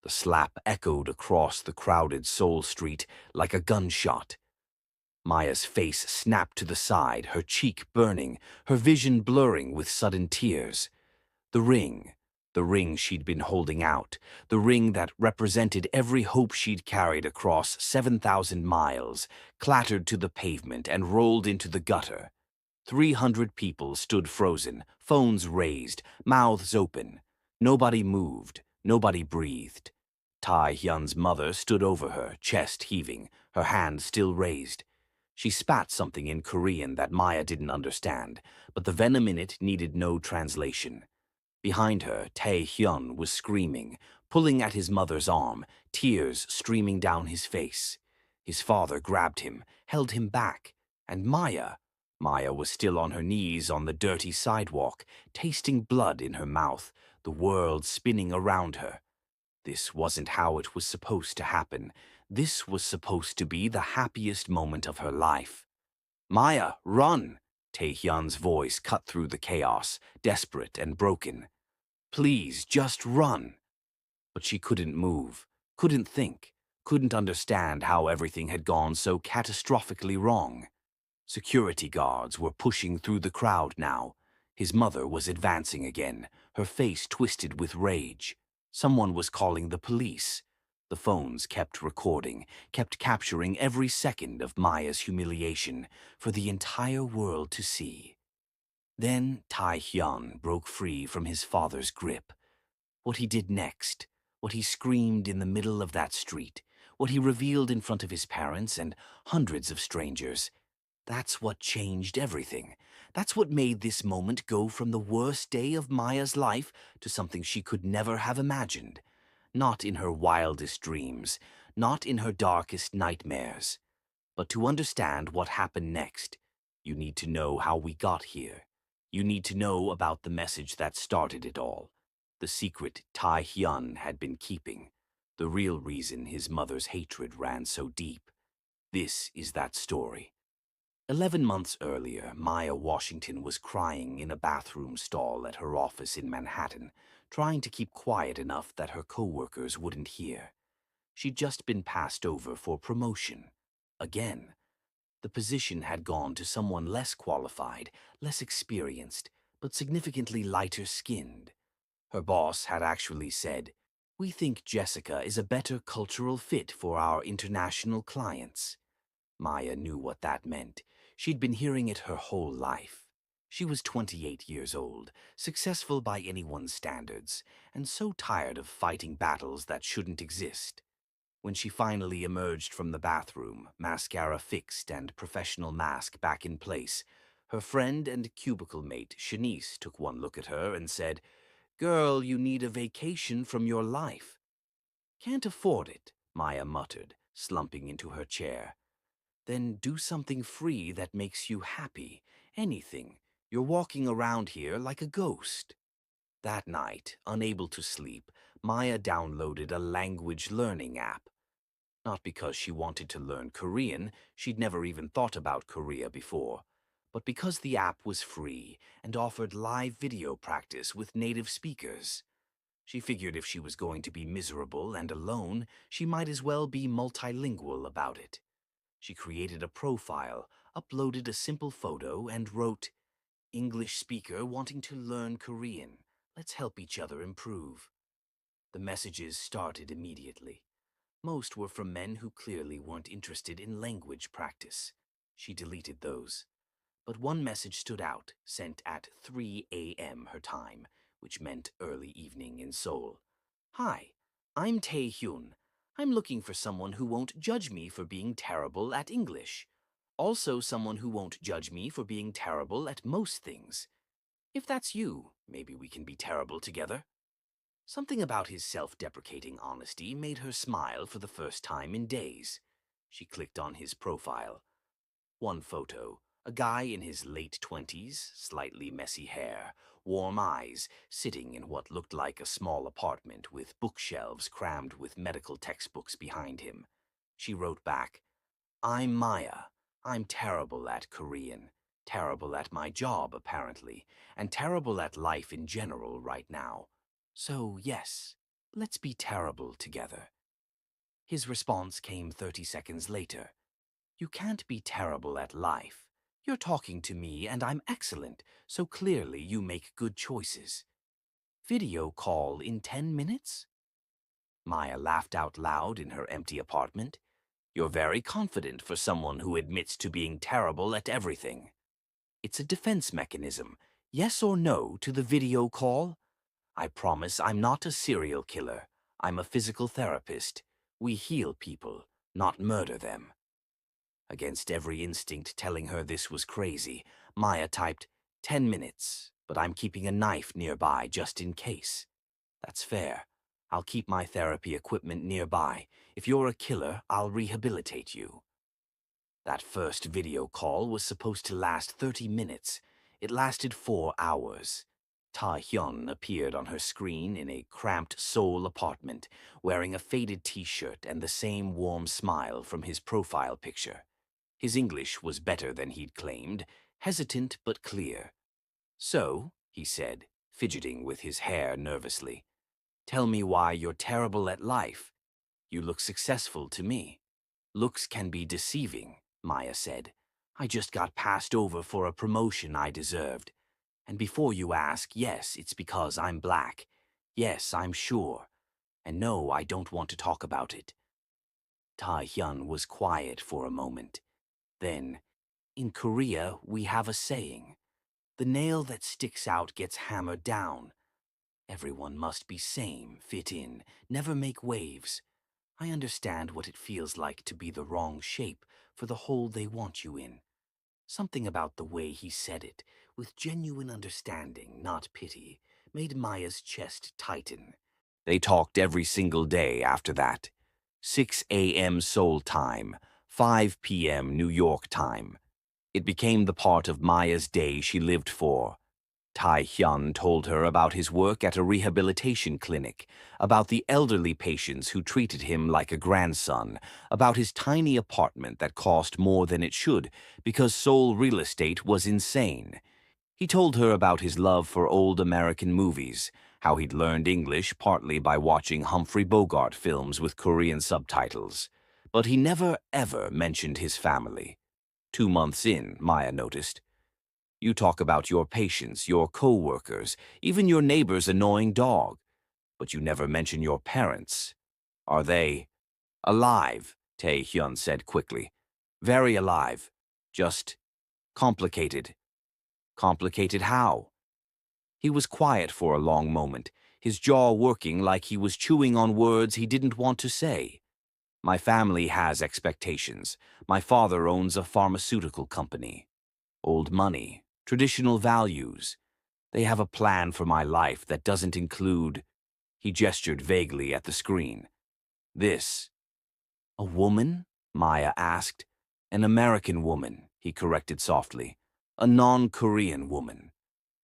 The slap echoed across the crowded Seoul street like a gunshot. Maya's face snapped to the side, her cheek burning, her vision blurring with sudden tears. The ring, the ring she'd been holding out, the ring that represented every hope she'd carried across 7,000 miles, clattered to the pavement and rolled into the gutter. 300 people stood frozen, phones raised, mouths open. Nobody moved, nobody breathed. Tae-hyun's mother stood over her, chest heaving, her hand still raised. She spat something in Korean that Maya didn't understand, but the venom in it needed no translation. Behind her, Tae-hyun was screaming, pulling at his mother's arm, tears streaming down his face. His father grabbed him, held him back, and Maya was still on her knees on the dirty sidewalk, tasting blood in her mouth, the world spinning around her. This wasn't how it was supposed to happen. This was supposed to be the happiest moment of her life. "Maya, run!" Tae-hyun's voice cut through the chaos, desperate and broken. "Please, just run." But she couldn't move, couldn't think, couldn't understand how everything had gone so catastrophically wrong. Security guards were pushing through the crowd now. His mother was advancing again, her face twisted with rage. Someone was calling the police. The phones kept recording, kept capturing every second of Maya's humiliation for the entire world to see. Then Tae-hyun broke free from his father's grip. What he did next, what he screamed in the middle of that street, what he revealed in front of his parents and hundreds of strangers, that's what changed everything. That's what made this moment go from the worst day of Maya's life to something she could never have imagined. Not in her wildest dreams, not in her darkest nightmares. But to understand what happened next, you need to know how we got here. You need to know about the message that started it all. The secret Tae-hyun had been keeping. The real reason his mother's hatred ran so deep. This is that story. 11 months earlier, Maya Washington was crying in a bathroom stall at her office in Manhattan, trying to keep quiet enough that her coworkers wouldn't hear. She'd just been passed over for promotion. Again. The position had gone to someone less qualified, less experienced, but significantly lighter-skinned. Her boss had actually said, "We think Jessica is a better cultural fit for our international clients." Maya knew what that meant. She'd been hearing it her whole life. She was 28 years old, successful by anyone's standards, and so tired of fighting battles that shouldn't exist. When she finally emerged from the bathroom, mascara fixed and professional mask back in place, her friend and cubicle mate, Shanice, took one look at her and said, "Girl, you need a vacation from your life." "Can't afford it," Maya muttered, slumping into her chair. "Then do something free that makes you happy. Anything. You're walking around here like a ghost." That night, unable to sleep, Maya downloaded a language learning app. Not because she wanted to learn Korean, she'd never even thought about Korea before, but because the app was free and offered live video practice with native speakers. She figured if she was going to be miserable and alone, she might as well be multilingual about it. She created a profile, uploaded a simple photo, and wrote, "English speaker wanting to learn Korean. Let's help each other improve." The messages started immediately. Most were from men who clearly weren't interested in language practice. She deleted those. But one message stood out, sent at 3 a.m. her time, which meant early evening in Seoul. "Hi, I'm Tae-hyun. I'm looking for someone who won't judge me for being terrible at English. Also someone who won't judge me for being terrible at most things. If that's you, maybe we can be terrible together." Something about his self-deprecating honesty made her smile for the first time in days. She clicked on his profile. One photo, a guy in his late 20s, slightly messy hair, warm eyes, sitting in what looked like a small apartment with bookshelves crammed with medical textbooks behind him. She wrote back, "I'm Maya. I'm terrible at Korean. Terrible at my job, apparently, and terrible at life in general right now. So, yes." let's be terrible together. His response came 30 seconds later. You can't be terrible at life. You're talking to me and I'm excellent, so clearly you make good choices. Video call in 10 minutes? Maya laughed out loud in her empty apartment. You're very confident for someone who admits to being terrible at everything. It's a defense mechanism. Yes or no to the video call? I promise I'm not a serial killer. I'm a physical therapist. We heal people, not murder them. Against every instinct telling her this was crazy, Maya typed, 10 minutes, but I'm keeping a knife nearby just in case. That's fair. I'll keep my therapy equipment nearby. If you're a killer, I'll rehabilitate you. That first video call was supposed to last 30 minutes. It lasted 4 hours. Tae-hyun appeared on her screen in a cramped Seoul apartment, wearing a faded t-shirt and the same warm smile from his profile picture. His English was better than he'd claimed, hesitant but clear. So, he said, fidgeting with his hair nervously, tell me why you're terrible at life. You look successful to me. Looks can be deceiving, Maya said. I just got passed over for a promotion I deserved. And before you ask, yes, it's because I'm black. Yes, I'm sure. And no, I don't want to talk about it. Tae-hyun was quiet for a moment. Then, in Korea, we have a saying. The nail that sticks out gets hammered down. Everyone must be same, fit in, never make waves. I understand what it feels like to be the wrong shape for the hole they want you in. Something about the way he said it, with genuine understanding, not pity, made Maya's chest tighten. They talked every single day after that. 6 a.m. Seoul time, 5 p.m. New York time. It became the part of Maya's day she lived for. Tae-hyun told her about his work at a rehabilitation clinic, about the elderly patients who treated him like a grandson, about his tiny apartment that cost more than it should because Seoul real estate was insane. He told her about his love for old American movies, how he'd learned English partly by watching Humphrey Bogart films with Korean subtitles. But he never, ever mentioned his family. 2 months in, Maya noticed. You talk about your patients, your co-workers, even your neighbor's annoying dog. But you never mention your parents. Are they alive? Tae-hyun said quickly. Very alive. Just complicated. Complicated how? He was quiet for a long moment, his jaw working like he was chewing on words he didn't want to say. My family has expectations. My father owns a pharmaceutical company. Old money, traditional values. They have a plan for my life that doesn't include... He gestured vaguely at the screen. This. A woman? Maya asked. An American woman, he corrected softly. A non-Korean woman.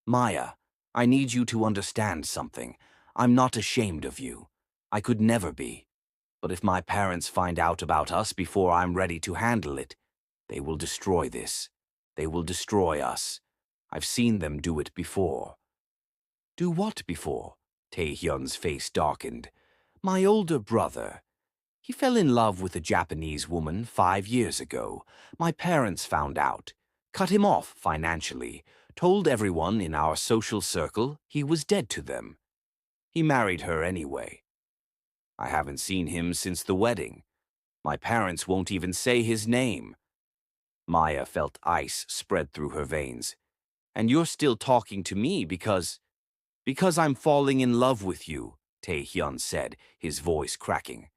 Maya, I need you to understand something. I'm not ashamed of you. I could never be. But if my parents find out about us before I'm ready to handle it, they will destroy this. They will destroy us. I've seen them do it before. Do what before? Tae-hyun's face darkened. My older brother. He fell in love with a Japanese woman 5 years ago. My parents found out. Cut him off financially. Told everyone in our social circle he was dead to them. He married her anyway. I haven't seen him since the wedding. My parents won't even say his name. Maya felt ice spread through her veins. And you're still talking to me because I'm falling in love with you, Tae-hyun said, his voice cracking.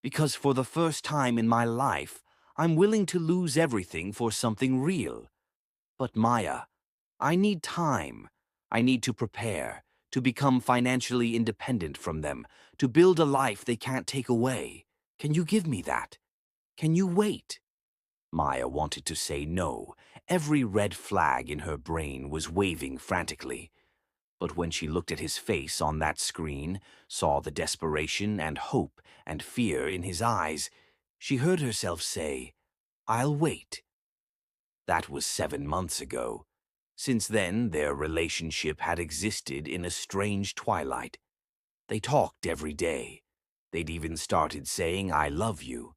Because for the first time in my life, I'm willing to lose everything for something real. But Maya, I need time. I need to prepare, to become financially independent from them, to build a life they can't take away. Can you give me that? Can you wait? Maya wanted to say no. Every red flag in her brain was waving frantically. But when she looked at his face on that screen, saw the desperation and hope and fear in his eyes, she heard herself say, I'll wait. That was 7 months ago. Since then, their relationship had existed in a strange twilight. They talked every day. They'd even started saying, "I love you."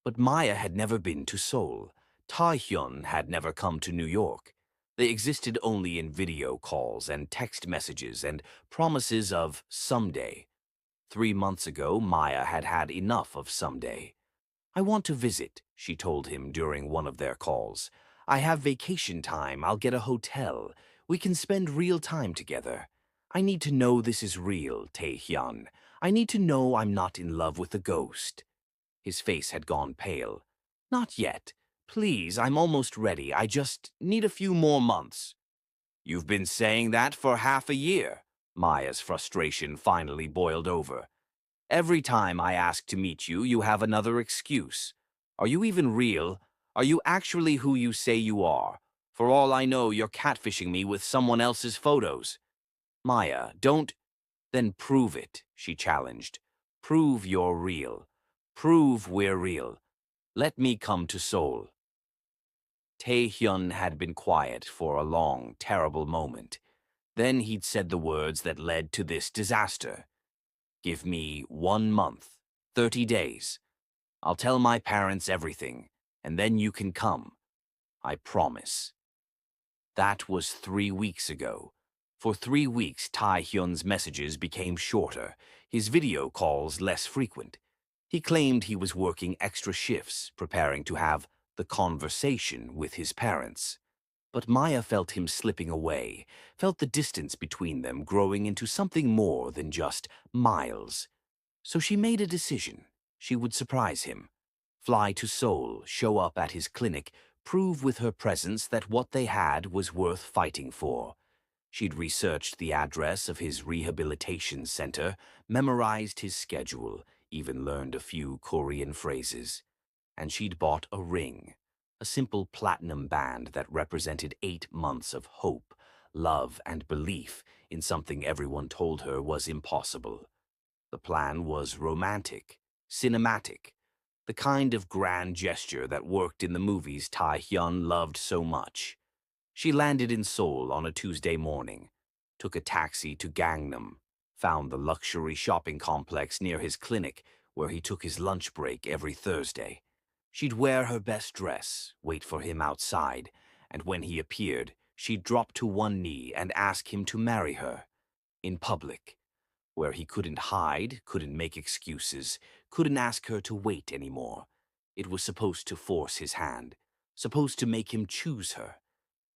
But Maya had never been to Seoul. Tae-hyun had never come to New York. They existed only in video calls and text messages and promises of someday. 3 months ago, Maya had had enough of someday. "I want to visit," she told him during one of their calls. "I have vacation time. I'll get a hotel. We can spend real time together. I need to know this is real, Tae-hyun. I need to know I'm not in love with a ghost." His face had gone pale. "Not yet. Please, I'm almost ready. I just need a few more months." "You've been saying that for half a year." Maya's frustration finally boiled over. "Every time I ask to meet you, you have another excuse. Are you even real? Are you actually who you say you are? For all I know, you're catfishing me with someone else's photos." "Maya, don't—" "Then prove it," she challenged. "Prove you're real. Prove we're real. Let me come to Seoul." Tae-hyun had been quiet for a long, terrible moment. Then he'd said the words that led to this disaster. "Give me 1 month, 30 days. I'll tell my parents everything, and then you can come. I promise." That was 3 weeks ago. For 3 weeks, Tae-hyun's messages became shorter, his video calls less frequent. He claimed he was working extra shifts, preparing to have the conversation with his parents. But Maya felt him slipping away, felt the distance between them growing into something more than just miles. So she made a decision. She would surprise him. Fly to Seoul, show up at his clinic, prove with her presence that what they had was worth fighting for. She'd researched the address of his rehabilitation center, memorized his schedule, even learned a few Korean phrases. And she'd bought a ring, a simple platinum band that represented 8 months of hope, love, and belief in something everyone told her was impossible. The plan was romantic, cinematic, the kind of grand gesture that worked in the movies Tae-hyun loved so much. She landed in Seoul on a Tuesday morning, took a taxi to Gangnam, found the luxury shopping complex near his clinic where he took his lunch break every Thursday. She'd wear her best dress, wait for him outside, and when he appeared, she'd drop to one knee and ask him to marry her. In public, where he couldn't hide, couldn't make excuses, couldn't ask her to wait anymore. It was supposed to force his hand, supposed to make him choose her.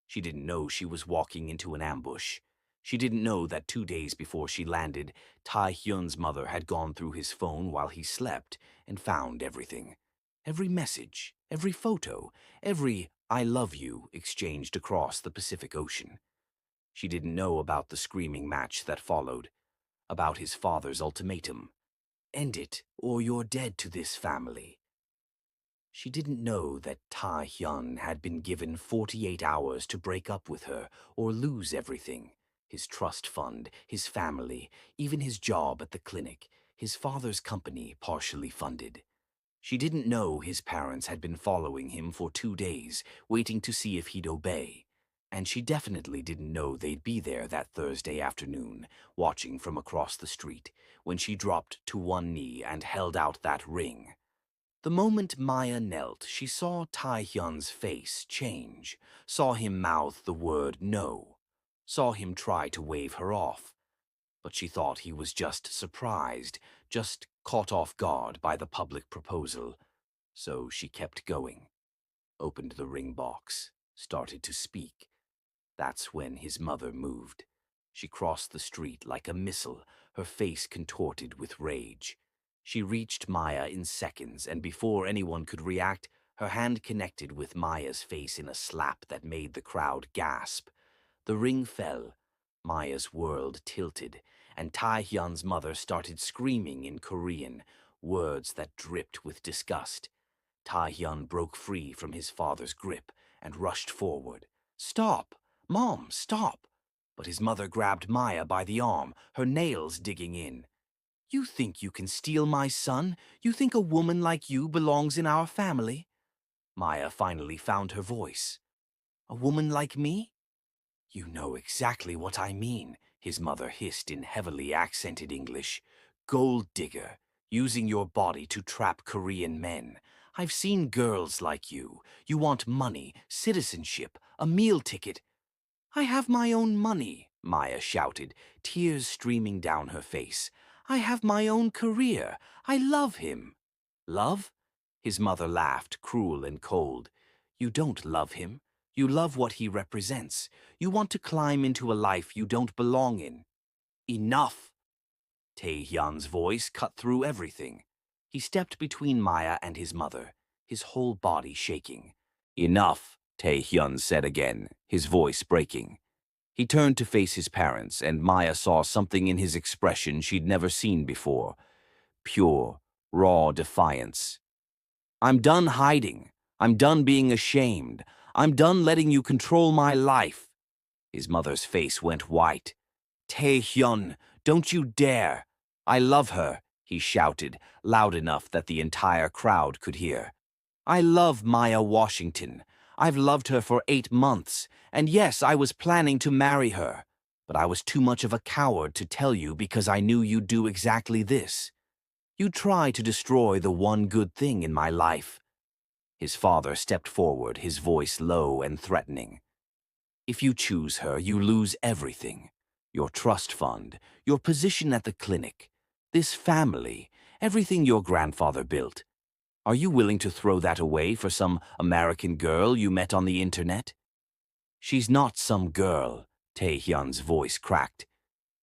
She didn't know she was walking into an ambush. She didn't know that 2 days before she landed, Tae-hyun's mother had gone through his phone while he slept and found everything. Every message, every photo, every "I love you" exchanged across the Pacific Ocean. She didn't know about the screaming match that followed, about his father's ultimatum. "End it, or you're dead to this family." She didn't know that Tae-hyun had been given 48 hours to break up with her or lose everything. His trust fund, his family, even his job at the clinic, his father's company partially funded. She didn't know his parents had been following him for 2 days, waiting to see if he'd obey. And she definitely didn't know they'd be there that Thursday afternoon, watching from across the street, when she dropped to one knee and held out that ring. The moment Maya knelt, she saw Tae-hyun's face change, saw him mouth the word no, saw him try to wave her off. But she thought he was just surprised, just caught off guard by the public proposal. So she kept going, opened the ring box, started to speak. That's when his mother moved. She crossed the street like a missile, her face contorted with rage. She reached Maya in seconds, and before anyone could react, her hand connected with Maya's face in a slap that made the crowd gasp. The ring fell. Maya's world tilted, and Tae-hyun's mother started screaming in Korean, words that dripped with disgust. Tae-hyun broke free from his father's grip and rushed forward. "Stop! Mom, stop!" But his mother grabbed Maya by the arm, her nails digging in. "You think you can steal my son? You think a woman like you belongs in our family?" Maya finally found her voice. "A woman like me?" "You know exactly what I mean," his mother hissed in heavily accented English. Gold digger, using your body to trap Korean men. I've seen girls like you. You want money, citizenship, a meal ticket. I have my own money, Maya shouted, tears streaming down her face. I have my own career. I love him. Love? His mother laughed, cruel and cold. You don't love him. You love what he represents. You want to climb into a life you don't belong in. Enough! Tae-hyun's voice cut through everything. He stepped between Maya and his mother, his whole body shaking. Enough, Tae-hyun said again, his voice breaking. He turned to face his parents, and Maya saw something in his expression she'd never seen before. Pure, raw defiance. I'm done hiding. I'm done being ashamed. I'm done letting you control my life. His mother's face went white. Tae-hyun, don't you dare. I love her, he shouted, loud enough that the entire crowd could hear. I love Maya Washington. I've loved her for 8 months, and yes, I was planning to marry her. But I was too much of a coward to tell you because I knew you'd do exactly this. You'd try to destroy the one good thing in my life. His father stepped forward, his voice low and threatening. If you choose her, you lose everything. Your trust fund, your position at the clinic, this family, everything your grandfather built. Are you willing to throw that away for some American girl you met on the internet? She's not some girl, Tae-hyun's voice cracked.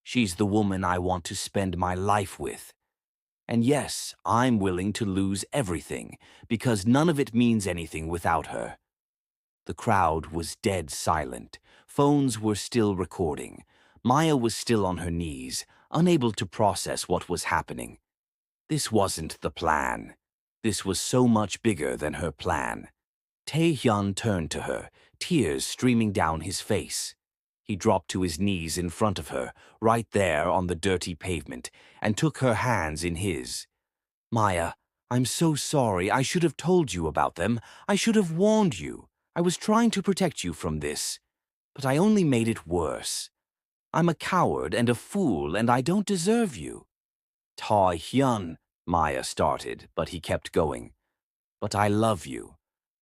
She's the woman I want to spend my life with. And yes, I'm willing to lose everything, because none of it means anything without her. The crowd was dead silent. Phones were still recording. Maya was still on her knees, unable to process what was happening. This wasn't the plan. This was so much bigger than her plan. Tae-hyun turned to her, tears streaming down his face. He dropped to his knees in front of her, right there on the dirty pavement, and took her hands in his. Maya, I'm so sorry. I should have told you about them. I should have warned you. I was trying to protect you from this, but I only made it worse. I'm a coward and a fool, and I don't deserve you. Tae-hyun, Maya started, but he kept going. But I love you.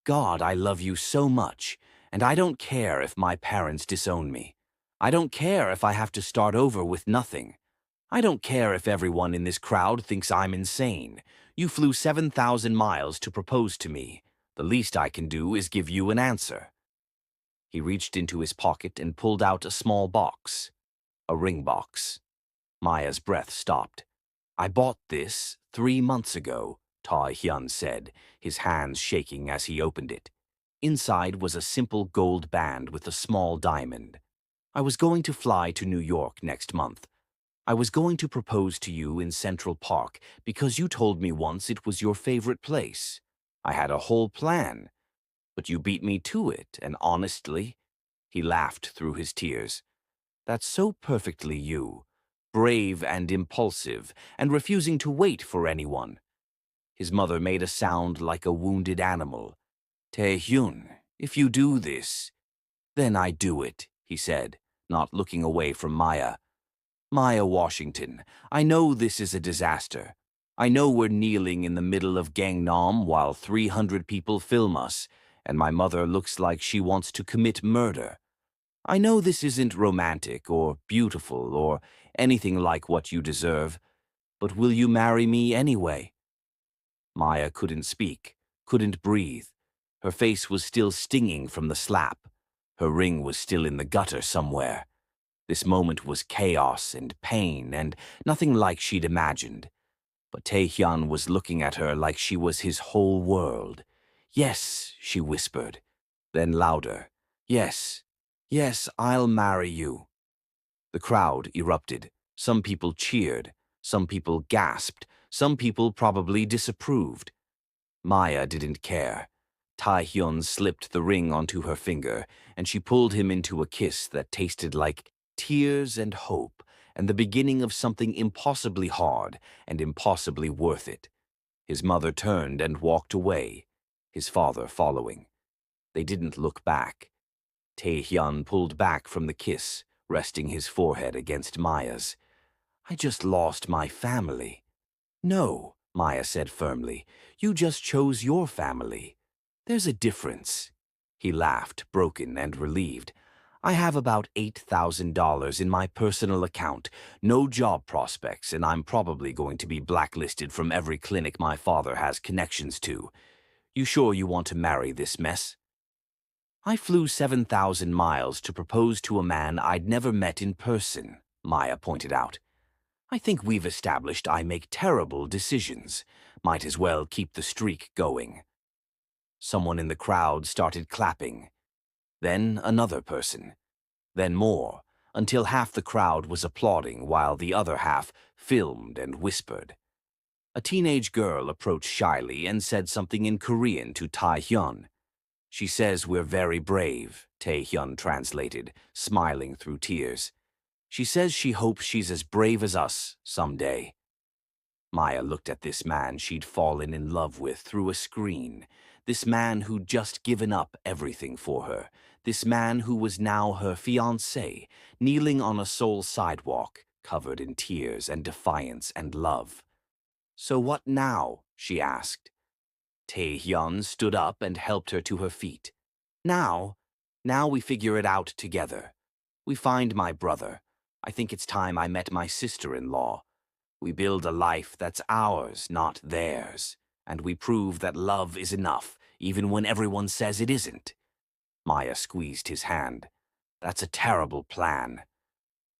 God, I love you so much, and I don't care if my parents disown me. I don't care if I have to start over with nothing. I don't care if everyone in this crowd thinks I'm insane. You flew 7,000 miles to propose to me. The least I can do is give you an answer. He reached into his pocket and pulled out a small box. A ring box. Maya's breath stopped. I bought this 3 months ago, Tae-hyun said, his hands shaking as he opened it. Inside was a simple gold band with a small diamond. I was going to fly to New York next month. I was going to propose to you in Central Park because you told me once it was your favorite place. I had a whole plan, but you beat me to it, and honestly, he laughed through his tears. That's so perfectly you, brave and impulsive, and refusing to wait for anyone. His mother made a sound like a wounded animal. Tae-hyun, if you do this, then I do it, he said, not looking away from Maya. Maya Washington, I know this is a disaster. I know we're kneeling in the middle of Gangnam while 300 people film us, and my mother looks like she wants to commit murder. I know this isn't romantic or beautiful or anything like what you deserve, but will you marry me anyway? Maya couldn't speak, couldn't breathe. Her face was still stinging from the slap. Her ring was still in the gutter somewhere. This moment was chaos and pain and nothing like she'd imagined. But Tae-hyun was looking at her like she was his whole world. Yes, she whispered. Then louder. Yes, yes, I'll marry you. The crowd erupted. Some people cheered. Some people gasped. Some people probably disapproved. Maya didn't care. Tae-hyun slipped the ring onto her finger, and she pulled him into a kiss that tasted like tears and hope, and the beginning of something impossibly hard and impossibly worth it. His mother turned and walked away, his father following. They didn't look back. Tae-hyun pulled back from the kiss, resting his forehead against Maya's. I just lost my family. No, Maya said firmly. You just chose your family. There's a difference. He laughed, broken and relieved. I have about $8,000 in my personal account, no job prospects, and I'm probably going to be blacklisted from every clinic my father has connections to. You sure you want to marry this mess? I flew 7,000 miles to propose to a man I'd never met in person, Maya pointed out. I think we've established I make terrible decisions. Might as well keep the streak going. Someone in the crowd started clapping. Then another person. Then more, until half the crowd was applauding while the other half filmed and whispered. A teenage girl approached shyly and said something in Korean to Tae-hyun. She says we're very brave, Tae-hyun translated, smiling through tears. She says she hopes she's as brave as us someday. Maya looked at this man she'd fallen in love with through a screen, this man who'd just given up everything for her, this man who was now her fiancé, kneeling on a Seoul sidewalk, covered in tears and defiance and love. So what now? She asked. Tae-hyun stood up and helped her to her feet. Now we figure it out together. We find my brother. I think it's time I met my sister-in-law. We build a life that's ours, not theirs. And we prove that love is enough, even when everyone says it isn't. Maya squeezed his hand. That's a terrible plan.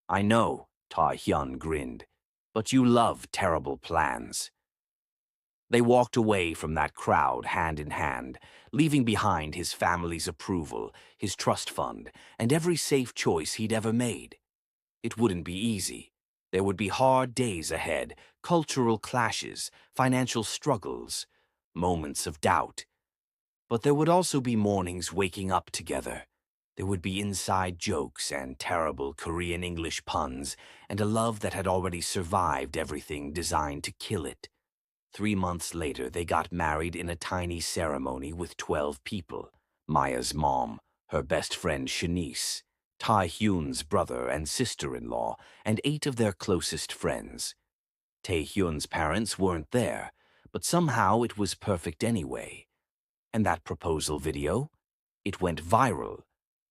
I know, Tae-hyun grinned. But you love terrible plans. They walked away from that crowd hand in hand, leaving behind his family's approval, his trust fund, and every safe choice he'd ever made. It wouldn't be easy. There would be hard days ahead, cultural clashes, financial struggles, moments of doubt. But there would also be mornings waking up together. There would be inside jokes and terrible Korean English puns, and a love that had already survived everything designed to kill it. 3 months later, they got married in a tiny ceremony with 12 people. Maya's mom, her best friend Shanice, Tae-hyun's brother and sister-in-law, and 8 of their closest friends. Tae-hyun's parents weren't there, but somehow it was perfect anyway. And that proposal video? It went viral.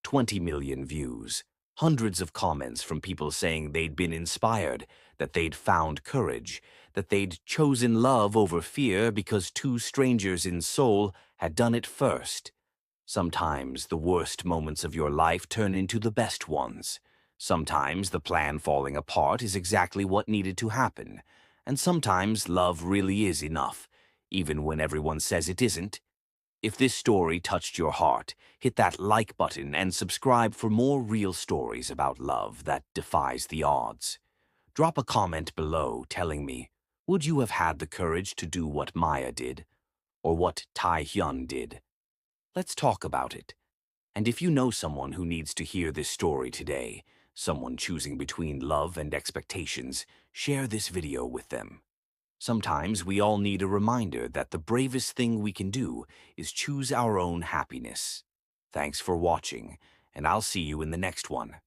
20 million views. Hundreds of comments from people saying they'd been inspired, that they'd found courage, that they'd chosen love over fear because 2 strangers in Seoul had done it first. Sometimes the worst moments of your life turn into the best ones. Sometimes the plan falling apart is exactly what needed to happen. And sometimes love really is enough, even when everyone says it isn't. If this story touched your heart, hit that like button and subscribe for more real stories about love that defies the odds. Drop a comment below telling me, would you have had the courage to do what Maya did, or what Tae-hyun did? Let's talk about it. And if you know someone who needs to hear this story today, someone choosing between love and expectations, share this video with them. Sometimes we all need a reminder that the bravest thing we can do is choose our own happiness. Thanks for watching, and I'll see you in the next one.